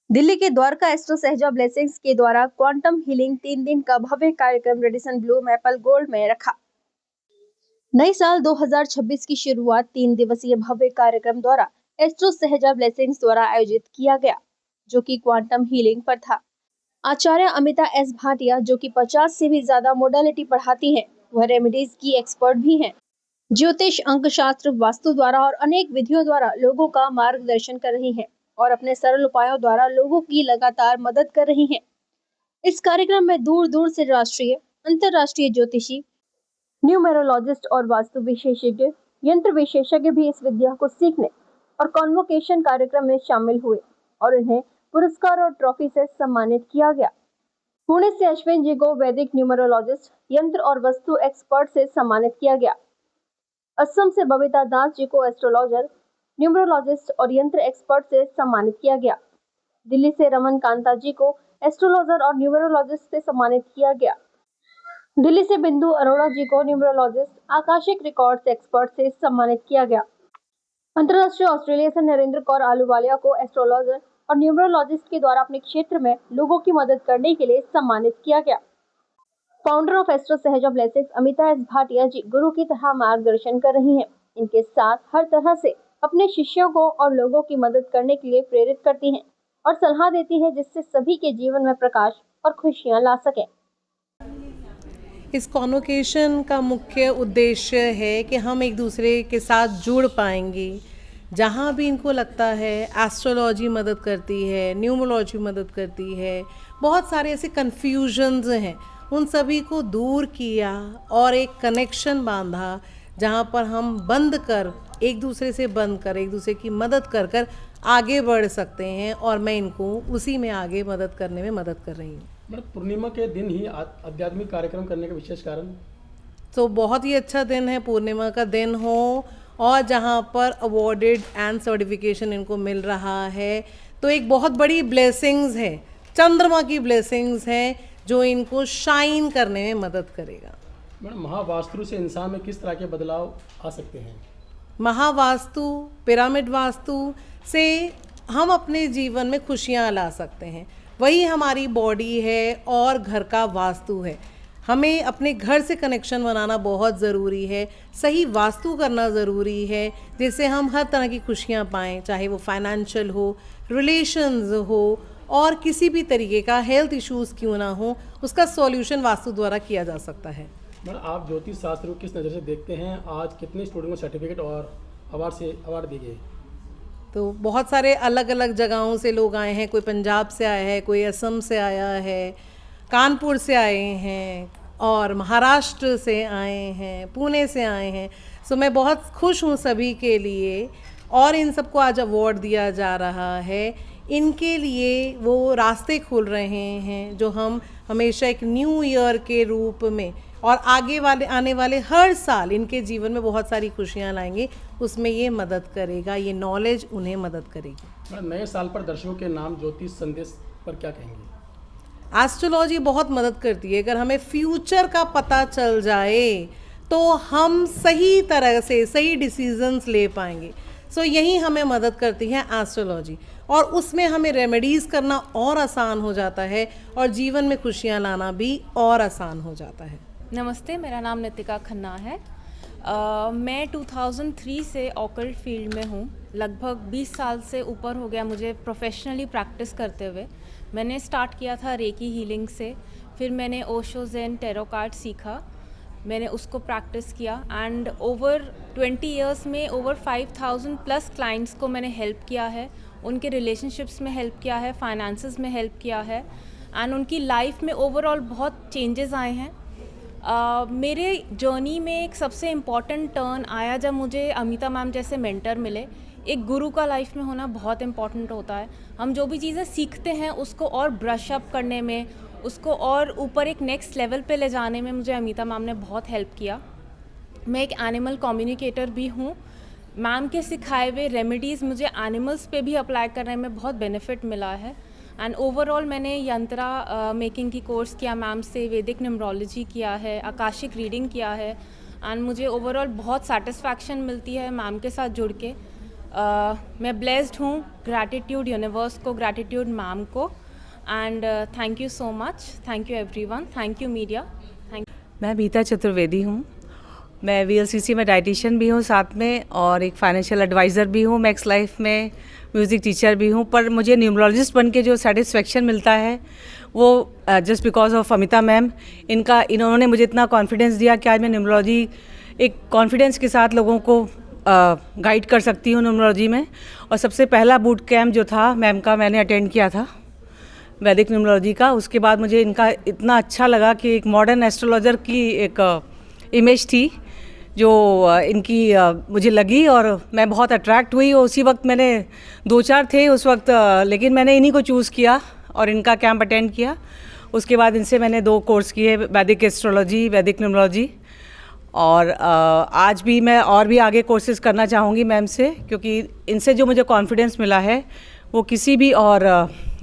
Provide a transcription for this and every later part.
दिल्ली के Dwarka astro Sahaja blessings के द्वारा क्वांटम हीलिंग 3 दिन का भव्य कार्यक्रम रेडिसन ब्लू मैपल गोल्ड में रखा। नए साल 2026 की शुरुआत 3 दिवसीय भव्य कार्यक्रम द्वारा एस्ट्रो सहजा ब्लेसिंग्स द्वारा आयोजित किया गया, जो कि क्वांटम हीलिंग पर था। आचार्य अमिता एस भाटिया, जो कि 50 से भी ज्यादा मोडालिटी पढ़ाती हैं, वह रेमेडीज की एक्सपर्ट भी हैं। ज्योतिष, अंक शास्त्र, वास्तु द्वारा और अनेक विधियों द्वारा लोगों का मार्गदर्शन कर रही हैं और अपने सरल उपायों द्वारा लोगों की लगातार मदद कर रही हैं। इस कार्यक्रम में दूर दूर से राष्ट्रीय, अंतर्राष्ट्रीय ज्योतिषी, न्यूमेरोलॉजिस्ट और वास्तु विशेषज्ञ, यंत्र विशेषज्ञ भी इस विद्या को सीखने और कॉन्वोकेशन कार्यक्रम में शामिल हुए और इन्हें पुरस्कार और ट्रॉफी से सम्मानित किया गया। पुणे से अश्विन जी को वैदिक न्यूमेरोलॉजिस्ट, यंत्र और वस्तु एक्सपर्ट से सम्मानित किया गया। असम से बबीता दास जी को एस्ट्रोलॉजर, न्यूमरोलॉजिस्ट और यंत्र एक्सपर्ट से सम्मानित किया गया। दिल्ली से रमन कांता जी को एस्ट्रोलॉजर और न्यूमरोलॉजिस्ट से सम्मानित किया गया। दिल्ली से बिंदु अरोड़ा जी को न्यूमरोलॉजिस्ट, आकाशिक रिकॉर्ड्स एक्सपर्ट से सम्मानित किया गया। अंतर्राष्ट्रीय ऑस्ट्रेलिया से नरेंद्र कौर आलूवालिया को एस्ट्रोलॉजर और न्यूमरोलॉजिस्ट के द्वारा अपने क्षेत्र में लोगों की मदद करने के लिए सम्मानित किया गया। Founder of astro Sahaja blessings Amita S Bhatia ji गुरु की तरह मार्गदर्शन कर रही हैं। इनके साथ हर तरह से अपने शिष्यों को और लोगों की मदद करने के लिए प्रेरित करती हैं और सलाह देती हैं, जिससे सभी के जीवन में प्रकाश और खुशियां ला सकें। इस कॉन्वोकेशन का मुख्य उद्देश्य है कि हम एक दूसरे के साथ जुड़ पाएंगे। जहाँ भी इनको लगता है एस्ट्रोलॉजी मदद करती है, न्यूमरोलॉजी मदद करती है, बहुत सारे ऐसे कन्फ्यूजन्स हैं, उन सभी को दूर किया और एक कनेक्शन बांधा जहाँ पर हम एक दूसरे से एक दूसरे की मदद कर कर आगे बढ़ सकते हैं। और मैं इनको उसी में आगे मदद करने में मदद कर रही हूँ। मतलब पूर्णिमा के दिन ही आध्यात्मिक कार्यक्रम करने का विशेष कारण? तो बहुत ही अच्छा दिन है, पूर्णिमा का दिन हो और जहाँ पर अवॉर्डेड एंड सर्टिफिकेशन इनको मिल रहा है, तो एक बहुत बड़ी ब्लेसिंग्स है, चंद्रमा की ब्लेसिंग्स है जो इनको शाइन करने में मदद करेगा। मैडम, महावास्तु से इंसान में किस तरह के बदलाव आ सकते हैं? महावास्तु, पिरामिड वास्तु से हम अपने जीवन में खुशियाँ ला सकते हैं। वही हमारी बॉडी है और घर का वास्तु है। हमें अपने घर से कनेक्शन बनाना बहुत ज़रूरी है, सही वास्तु करना ज़रूरी है, जिससे हम हर तरह की खुशियाँ पाएँ, चाहे वो फाइनेंशियल हो, रिलेशंस हो और किसी भी तरीके का हेल्थ इश्यूज़ क्यों ना हो, उसका सॉल्यूशन वास्तु द्वारा किया जा सकता है। मैडम, आप ज्योतिष शास्त्र को किस नज़र से देखते हैं? आज कितने स्टूडेंट को सर्टिफिकेट और अवार्ड दिए गए? तो बहुत सारे अलग अलग जगहों से लोग आए हैं। कोई पंजाब से आया है, कोई असम से आया है, कानपुर से आए हैं और महाराष्ट्र से आए हैं, पुणे से आए हैं। सो मैं बहुत खुश हूँ सभी के लिए। और इन सबको आज अवार्ड दिया जा रहा है। इनके लिए वो रास्ते खुल रहे हैं जो हम हमेशा एक न्यू ईयर के रूप में और आने वाले हर साल इनके जीवन में बहुत सारी खुशियाँ लाएंगे, उसमें ये मदद करेगा, ये नॉलेज उन्हें मदद करेगी। नए साल पर दर्शकों के नाम ज्योतिष संदेश पर क्या कहेंगे? एस्ट्रोलॉजी बहुत मदद करती है। अगर हमें फ्यूचर का पता चल जाए तो हम सही तरह से सही डिसीजंस ले पाएंगे। सो यही हमें मदद करती है एस्ट्रोलॉजी, और उसमें हमें रेमेडीज़ करना और आसान हो जाता है और जीवन में खुशियाँ लाना भी और आसान हो जाता है। नमस्ते, मेरा नाम नितिका खन्ना है। मैं 2003 से ऑकल्ट फील्ड में हूँ। लगभग 20 साल से ऊपर हो गया मुझे प्रोफेशनली प्रैक्टिस करते हुए। मैंने स्टार्ट किया था रेकी हीलिंग से, फिर मैंने ओशो ज़ेन टैरो कार्ड सीखा, मैंने उसको प्रैक्टिस किया एंड ओवर 20 इयर्स में ओवर 5000 प्लस क्लाइंट्स को मैंने हेल्प किया है, उनके रिलेशनशिप्स में हेल्प किया है, फाइनेंसेस में हेल्प किया है एंड उनकी लाइफ में ओवरऑल बहुत चेंजेस आए हैं। मेरे जर्नी में एक सबसे इम्पॉर्टेंट टर्न आया जब मुझे अमिता मैम जैसे मेंटर मिले। एक गुरु का लाइफ में होना बहुत इम्पॉर्टेंट होता है। हम जो भी चीज़ें सीखते हैं उसको और ब्रश अप करने में, उसको और ऊपर एक नेक्स्ट लेवल पे ले जाने में मुझे अमिता मैम ने बहुत हेल्प किया। मैं एक एनिमल कम्युनिकेटर भी हूँ। मैम के सिखाए हुए रेमेडीज़ मुझे एनिमल्स पे भी अप्लाई करने में बहुत बेनिफिट मिला है एंड ओवरऑल मैंने यंत्रा मेकिंग की कोर्स किया मैम से, वैदिक न्यूमरोलॉजी किया है, आकाशिक रीडिंग किया है एंड मुझे ओवरऑल बहुत सेटिस्फैक्शन मिलती है मैम के साथ जुड़ के। मैं ब्लेस्ड हूँ, ग्रैटिट्यूड यूनिवर्स को, ग्रैटिट्यूड मैम को, and thank you so much, thank you everyone, thank you media, thank मैं बीता चतुर्वेदी हूँ। मैं वीएलसीसी में डाइटिशियन भी हूँ साथ में, और एक फाइनेंशियल एडवाइज़र भी हूँ। मैक्स लाइफ में म्यूज़िक टीचर भी हूँ। पर मुझे न्यूमरोलॉजिस्ट बन के जो सेटिस्फेक्शन मिलता है वो just because of Amita ma'am. इन्होंने मुझे इतना कॉन्फिडेंस दिया कि आज मैं न्यूमरोलॉजी एक कॉन्फिडेंस के साथ लोगों को गाइड कर सकती हूँ न्यूमरोलॉजी में। और सबसे पहला बूट कैम्प जो था मैम का, मैंने अटेंड किया था वैदिक न्यूमरोलॉजी का। उसके बाद मुझे इनका इतना अच्छा लगा कि एक मॉडर्न एस्ट्रोलॉजर की एक इमेज थी जो इनकी मुझे लगी, और मैं बहुत अट्रैक्ट हुई। उसी वक्त मैंने 2-4 थे उस वक्त, लेकिन मैंने इन्हीं को चूज़ किया और इनका कैंप अटेंड किया। उसके बाद इनसे मैंने 2 कोर्स किए, वैदिक एस्ट्रोलॉजी, वैदिक न्यूमरोलॉजी। और आज भी मैं और भी आगे कोर्सेज़ करना चाहूँगी मैम से, क्योंकि इनसे जो मुझे कॉन्फिडेंस मिला है वो किसी भी और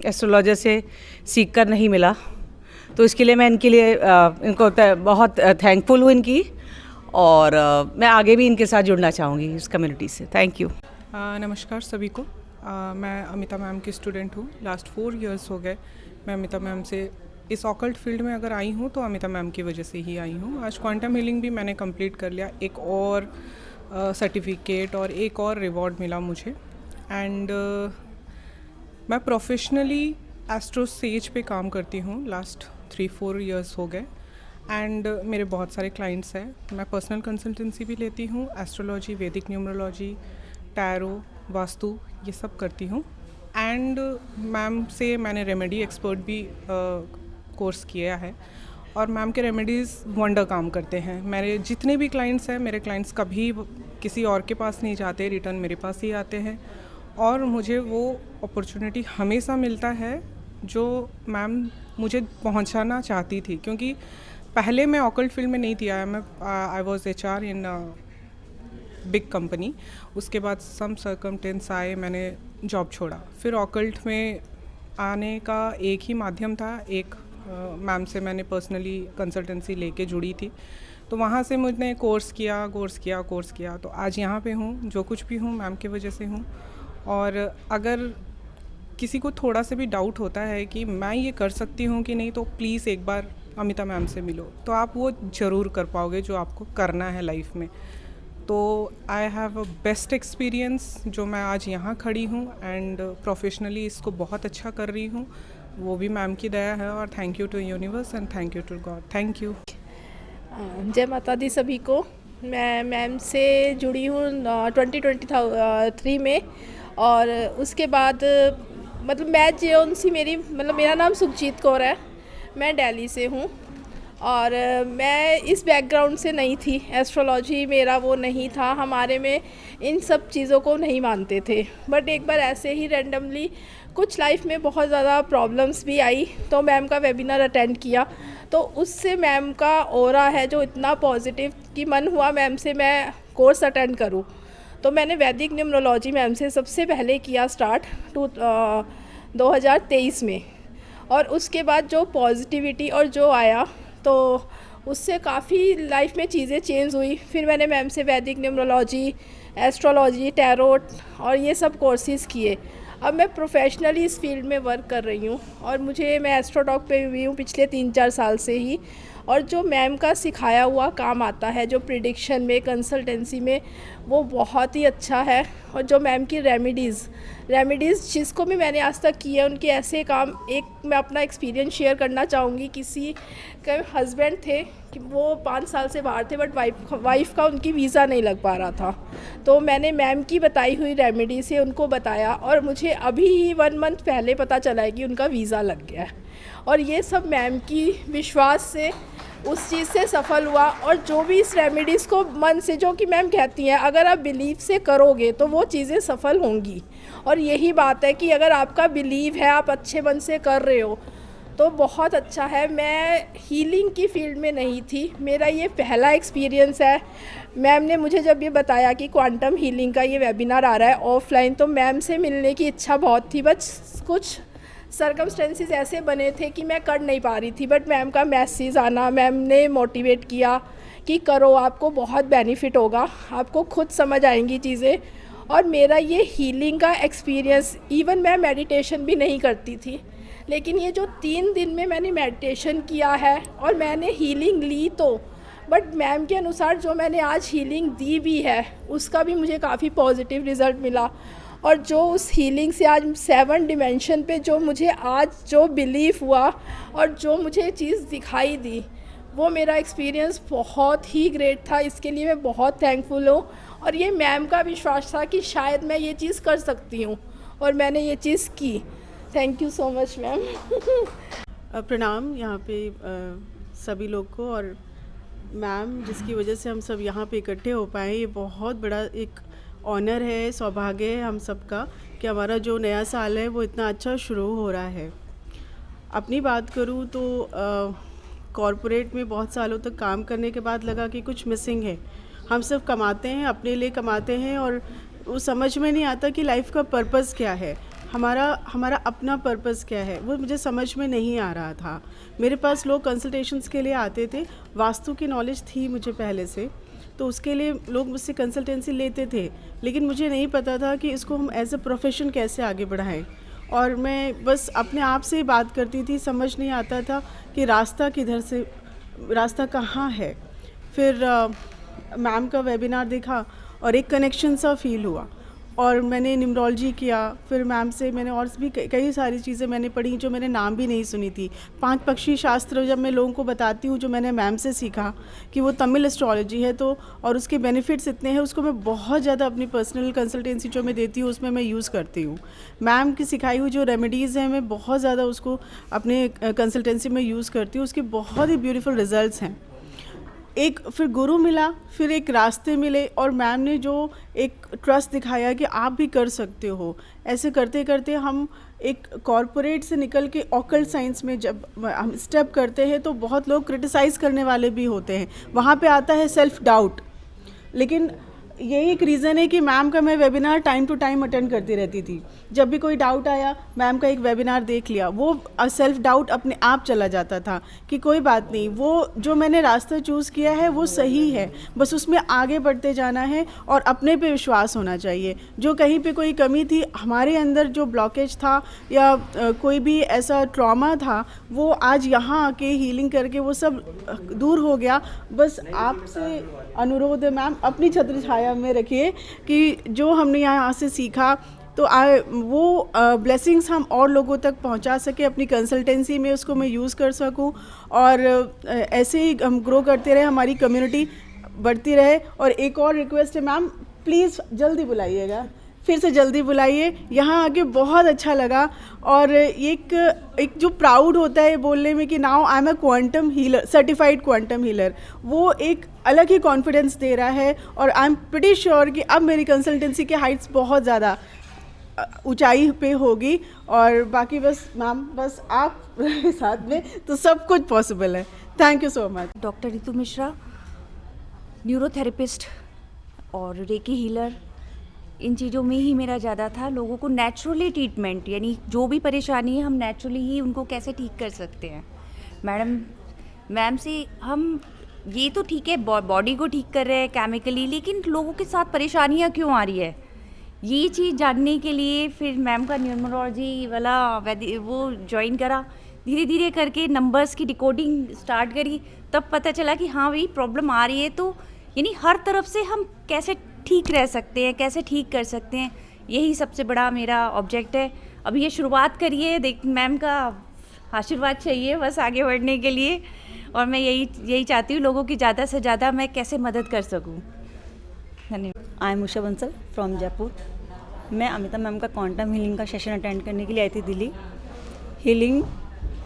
एस्ट्रोलॉजर से सीख कर नहीं मिला। तो इसके लिए मैं इनके लिए इनको बहुत थैंकफुल हूँ इनकी, और मैं आगे भी इनके साथ जुड़ना चाहूँगी इस कम्युनिटी से। Thank you. नमस्कार सभी को। मैं अमिता मैम की स्टूडेंट हूँ। लास्ट 4 इयर्स हो गए मैं अमिता मैम से इस ऑकल्ट फील्ड में अगर आई हूँ तो अमिता मैम की वजह से ही आई हूँ। आज क्वांटम हीलिंग भी मैंने कंप्लीट कर लिया, एक और सर्टिफिकेट और एक और रिवॉर्ड मिला मुझे। एंड मैं प्रोफेशनली एस्ट्रो सेज पे काम करती हूँ। लास्ट 3-4 इयर्स हो गए। एंड मेरे बहुत सारे क्लाइंट्स हैं। मैं पर्सनल कंसल्टेंसी भी लेती हूँ, एस्ट्रोलॉजी, वैदिक न्यूमरोलॉजी, टैरो, वास्तु, ये सब करती हूँ। एंड मैम से मैंने रेमेडी एक्सपर्ट भी कोर्स किया है, और मैम के रेमेडीज़ वंडर काम करते हैं। मेरे जितने भी क्लाइंट्स हैं, मेरे क्लाइंट्स कभी किसी और के पास नहीं जाते, रिटर्न मेरे पास ही आते हैं। और मुझे वो अपॉर्चुनिटी हमेशा मिलता है जो मैम मुझे पहुंचाना चाहती थी, क्योंकि पहले मैं ऑकल्ट फील्ड में नहीं थी। I was HR in big company. उसके बाद सम सर्कमटेंस आए, मैंने जॉब छोड़ा। फिर ऑकल्ट में आने का एक ही माध्यम था, एक मैम से मैंने पर्सनली कंसल्टेंसी लेके जुड़ी थी। तो वहाँ से मुझने कोर्स किया। तो आज यहाँ पे हूँ, जो कुछ भी हूँ मैम की वजह से हूँ। और अगर किसी को थोड़ा सा भी डाउट होता है कि मैं ये कर सकती हूँ कि नहीं, तो प्लीज़ एक बार अमिता मैम से मिलो, तो आप वो ज़रूर कर पाओगे जो आपको करना है लाइफ में। तो I have a best experience जो मैं आज यहाँ खड़ी हूँ, एंड प्रोफेशनली इसको बहुत अच्छा कर रही हूँ। वो भी मैम की दया है, और thank you to universe and thank you to God. Thank you. जय माता दी सभी को। मैं मैम से जुड़ी हूँ 2023 में, और उसके बाद मतलब मैं जो मेरा नाम सुखजीत कौर है। मैं दिल्ली से हूँ, और मैं इस बैकग्राउंड से नहीं थी। एस्ट्रोलॉजी मेरा वो नहीं था, हमारे में इन सब चीज़ों को नहीं मानते थे। बट एक बार ऐसे ही रैंडमली कुछ लाइफ में बहुत ज़्यादा प्रॉब्लम्स भी आई, तो मैम का वेबिनार अटेंड किया। तो उससे मैम का ऑरा है जो इतना पॉजिटिव कि मन हुआ मैम से मैं कोर्स अटेंड करूं। तो मैंने वैदिक न्यूमरोलॉजी मैम से सबसे पहले किया स्टार्ट 2023 में, और उसके बाद जो पॉजिटिविटी और जो आया, तो उससे काफ़ी लाइफ में चीज़ें चेंज हुई। फिर मैंने मैम से वैदिक न्यूमरोलॉजी, एस्ट्रोलॉजी, टैरोट और ये सब कोर्सेज़ किए। अब मैं प्रोफेशनली इस फील्ड में वर्क कर रही हूँ, और मैं एस्ट्रोटॉक पे हुई हूँ पिछले 3-4 साल से ही। और जो मैम का सिखाया हुआ काम आता है, जो प्रिडिक्शन में, कंसल्टेंसी में, वो बहुत ही अच्छा है। और जो मैम की रेमेडीज़ जिसको भी मैंने आज तक किए, उनके ऐसे काम, एक मैं अपना एक्सपीरियंस शेयर करना चाहूँगी। किसी के हस्बैंड थे कि वो 5 साल से बाहर थे, बट वाइफ का उनकी वीज़ा नहीं लग पा रहा था। तो मैंने मैम की बताई हुई रेमेडी से उनको बताया, और मुझे अभी ही 1 मंथ पहले पता चला है कि उनका वीज़ा लग गया है। और ये सब मैम की विश्वास से उस चीज़ से सफल हुआ। और जो भी इस रेमेडीज़ को मन से, जो कि मैम कहती हैं, अगर आप बिलीव से करोगे तो वो चीज़ें सफल होंगी। और यही बात है कि अगर आपका बिलीव है, आप अच्छे मन से कर रहे हो, तो बहुत अच्छा है। मैं हीलिंग की फील्ड में नहीं थी, मेरा ये पहला एक्सपीरियंस है। मैम ने मुझे जब ये बताया कि क्वांटम हीलिंग का ये वेबिनार आ रहा है ऑफलाइन, तो मैम से मिलने की इच्छा बहुत थी। बस कुछ सर्कमस्टेंसेस ऐसे बने थे कि मैं कर नहीं पा रही थी। बट मैम का मैसेज आना, मैम ने मोटिवेट किया कि करो, आपको बहुत बेनिफिट होगा, आपको खुद समझ आएंगी चीज़ें। और मेरा ये हीलिंग का एक्सपीरियंस, इवन मैं मेडिटेशन भी नहीं करती थी, लेकिन ये जो 3 दिन में मैंने मेडिटेशन किया है और मैंने हीलिंग ली तो, बट मैम के अनुसार जो मैंने आज हीलिंग दी भी है उसका भी मुझे काफ़ी पॉजिटिव रिज़ल्ट मिला। और जो उस हीलिंग से आज 7 डिमेंशन पे जो मुझे आज जो बिलीफ हुआ और जो मुझे चीज़ दिखाई दी, वो मेरा एक्सपीरियंस बहुत ही ग्रेट था। इसके लिए मैं बहुत थैंकफुल हूँ और ये मैम का विश्वास था कि शायद मैं ये चीज़ कर सकती हूँ और मैंने ये चीज़ की। Thank you so much ma'am. प्रणाम यहाँ पे सभी लोग को, और मैम जिसकी वजह से हम सब यहाँ पे इकट्ठे हो पाए, ये बहुत बड़ा एक ऑनर है, सौभाग्य है हम सब का कि हमारा जो नया साल है वो इतना अच्छा शुरू हो रहा है। अपनी बात करूँ तो कॉरपोरेट में बहुत सालों तक काम करने के बाद लगा कि कुछ मिसिंग है। हम सब कमाते हैं, अपने लिए कमाते हैं, और वो समझ में नहीं आता कि लाइफ का पर्पस क्या है, हमारा अपना पर्पस क्या है, वो मुझे समझ में नहीं आ रहा था। मेरे पास लोग कंसल्टेशंस के लिए आते थे, वास्तु की नॉलेज थी मुझे पहले से, तो उसके लिए लोग मुझसे कंसल्टेंसी लेते थे, लेकिन मुझे नहीं पता था कि इसको हम एज अ प्रोफेशन कैसे आगे बढ़ाएं। और मैं बस अपने आप से ही बात करती थी, समझ नहीं आता था कि रास्ता कहाँ है। फिर मैम का वेबिनार देखा और एक कनेक्शन सा फील हुआ, और मैंने न्यूमरोलॉजी किया। फिर मैम से मैंने और भी कई सारी चीज़ें मैंने पढ़ी जो मैंने नाम भी नहीं सुनी थी। 5 पक्षी शास्त्र जब मैं लोगों को बताती हूँ, जो मैंने मैम से सीखा कि वो तमिल एस्ट्रोलॉजी है, तो और उसके बेनिफिट्स इतने हैं, उसको मैं बहुत ज़्यादा अपनी पर्सनल कंसल्टेंसी जो मैं देती हूँ उसमें मैं यूज़ करती हूँ। मैम की सिखाई हुई जो रेमेडीज़ हैं, मैं बहुत ज़्यादा उसको अपने कंसल्टेंसी में यूज़ करती हूँ। उसके बहुत ही ब्यूटीफुल रिजल्ट्स हैं। एक फिर गुरु मिला, फिर एक रास्ते मिले, और मैम ने जो एक ट्रस्ट दिखाया कि आप भी कर सकते हो। ऐसे करते करते हम एक कॉरपोरेट से निकल के ऑकल्ट साइंस में जब हम स्टेप करते हैं, तो बहुत लोग क्रिटिसाइज़ करने वाले भी होते हैं। वहाँ पे आता है सेल्फ डाउट, लेकिन यही एक रीज़न है कि मैम का मैं webinar time to time attend करती रहती थी। जब भी कोई डाउट आया, मैम का एक वेबिनार देख लिया, वो सेल्फ डाउट अपने आप चला जाता था कि कोई बात नहीं, वो जो मैंने रास्ता चूज़ किया है वो सही है, बस उसमें आगे बढ़ते जाना है और अपने पे विश्वास होना चाहिए। जो कहीं पे कोई कमी थी, हमारे अंदर जो ब्लॉकेज था या कोई भी ऐसा ट्रॉमा था, वो आज यहाँ आके हीलिंग करके वो सब दूर हो गया। बस आपसे अनुरोध है मैम, अपनी छत्र छाया में रखिए कि जो हमने यहाँ से सीखा तो वो ब्लेसिंग्स हम और लोगों तक पहुँचा सके, अपनी कंसल्टेंसी में उसको मैं यूज़ कर सकूँ, और ऐसे ही हम ग्रो करते रहे, हमारी कम्युनिटी बढ़ती रहे। और एक और रिक्वेस्ट है मैम, प्लीज़ जल्दी बुलाइएगा, फिर से जल्दी बुलाइए। यहाँ आके बहुत अच्छा लगा, और एक जो प्राउड होता है बोलने में कि now I am a quantum healer, certified quantum healer, वो एक अलग ही कॉन्फिडेंस दे रहा है। और आई एम प्रीटी श्योर कि अब मेरी कंसल्टेंसी के हाइट्स बहुत ज़्यादा ऊंचाई पे होगी, और बाकी बस मैम, बस आप साथ में तो सब कुछ पॉसिबल है। Thank you so much. Doctor Ritu Mishra, neurotherapist और रेकी हीलर, इन चीज़ों में ही मेरा ज़्यादा था। लोगों को नेचुरली ट्रीटमेंट, यानी जो भी परेशानी है हम नेचुरली ही उनको कैसे ठीक कर सकते हैं। मैम से हम ये तो ठीक है बॉडी को ठीक कर रहे हैं केमिकली, लेकिन लोगों के साथ परेशानियाँ क्यों आ रही है, ये चीज़ जानने के लिए फिर मैम का न्यूमरोलॉजी वाला वो ज्वाइन करा। धीरे धीरे करके नंबर्स की डिकोडिंग स्टार्ट करी, तब पता चला कि हाँ भाई प्रॉब्लम आ रही है, तो यानी हर तरफ से हम कैसे ठीक रह सकते हैं, कैसे ठीक कर सकते हैं, यही सबसे बड़ा मेरा ऑब्जेक्ट है। अभी ये शुरुआत करिए, देख मैम का आशीर्वाद चाहिए बस आगे बढ़ने के लिए, और मैं यही चाहती हूँ लोगों की ज़्यादा से ज़्यादा मैं कैसे मदद कर सकूँ। धन्यवाद। I am Usha Bansal from Jaipur. मैं अमिता मैम का क्वांटम हीलिंग का सेशन अटेंड करने के लिए आई थी दिल्ली। हीलिंग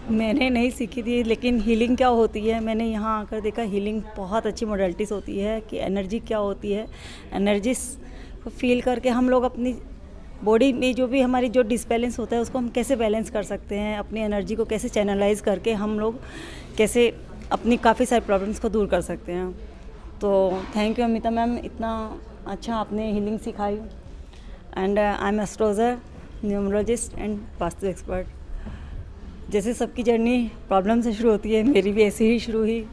मैंने नहीं सीखी थी, लेकिन हीलिंग क्या होती है मैंने यहाँ आकर देखा। हीलिंग बहुत अच्छी मॉडलिटीज़ होती है कि एनर्जी क्या होती है, एनर्जी को फील करके हम लोग अपनी बॉडी में जो भी हमारी जो डिसबैलेंस होता है उसको हम कैसे बैलेंस कर सकते हैं, अपनी एनर्जी को कैसे चैनलाइज करके हम लोग कैसे अपनी काफ़ी सारी प्रॉब्लम्स को दूर कर सकते हैं। तो थैंक यू अमिता मैम, इतना अच्छा आपने हीलिंग सिखाई। And I am astrologer, numerologist and vastu expert. जैसे सबकी जर्नी प्रॉब्लम से शुरू होती है, मेरी भी ऐसे ही शुरू हुई।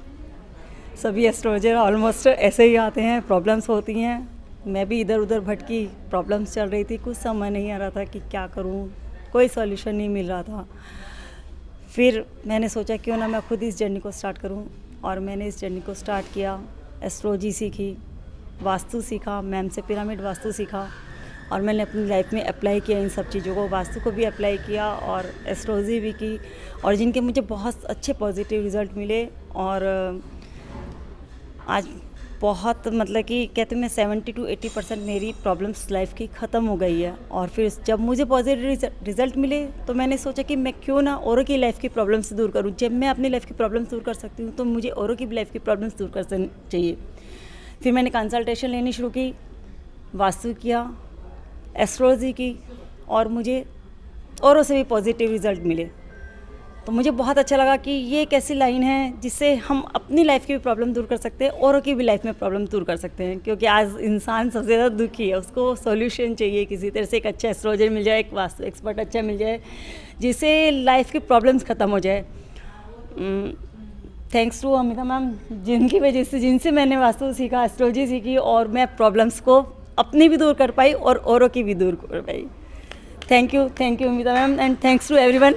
सभी एस्ट्रोलॉजर ऑलमोस्ट ऐसे ही आते हैं, प्रॉब्लम्स होती हैं, मैं भी इधर उधर भटकी, प्रॉब्लम्स चल रही थी, कुछ समझ नहीं आ रहा था कि क्या करूं, कोई सॉल्यूशन नहीं मिल रहा था। फिर मैंने सोचा क्यों ना मैं खुद इस जर्नी को स्टार्ट करूं, और मैंने इस जर्नी को स्टार्ट किया। एस्ट्रोलॉजी सीखी, वास्तु सीखा, मैम से पिरामिड वास्तु सीखा, और मैंने अपनी लाइफ में अप्लाई किया इन सब चीज़ों को। वास्तु को भी अप्लाई किया और एस्ट्रोलॉजी भी की, और जिनके मुझे बहुत अच्छे पॉजिटिव रिजल्ट मिले। और आज बहुत मतलब कि कहते हैं मैं 70 to 80% मेरी प्रॉब्लम्स लाइफ की ख़त्म हो गई है। और फिर जब मुझे पॉजिटिव रिजल्ट मिले तो मैंने सोचा कि मैं क्यों ना औरों की लाइफ की प्रॉब्लम्स दूर करूं। जब मैं अपनी लाइफ की प्रॉब्लम्स दूर कर सकती हूं तो मुझे औरों की भी लाइफ की प्रॉब्लम्स दूर करनी चाहिए। फिर मैंने कंसल्टेशन लेनी शुरू की, वास्तु किया, एस्ट्रोलॉजी की, और मुझे औरों से भी पॉजिटिव रिजल्ट मिले। तो मुझे बहुत अच्छा लगा कि ये एक ऐसी लाइन है जिससे हम अपनी लाइफ की भी प्रॉब्लम दूर कर सकते हैं, औरों की भी लाइफ में प्रॉब्लम दूर कर सकते हैं। क्योंकि आज इंसान सबसे ज़्यादा दुखी है, उसको सॉल्यूशन चाहिए, किसी तरह से एक अच्छा एस्ट्रोलॉजर मिल जाए, एक वास्तु एक्सपर्ट अच्छा मिल जाए, जिससे लाइफ की प्रॉब्लम्स ख़त्म हो जाए। थैंक्स टू अमिता मैम, जिनकी वजह से, जिनसे मैंने वास्तु सीखा, एस्ट्रोलॉजी सीखी, और मैं प्रॉब्लम्स को अपनी भी दूर कर पाई और औरों की भी दूर कर पाई। Thank you Amita ma'am, and thanks to everyone.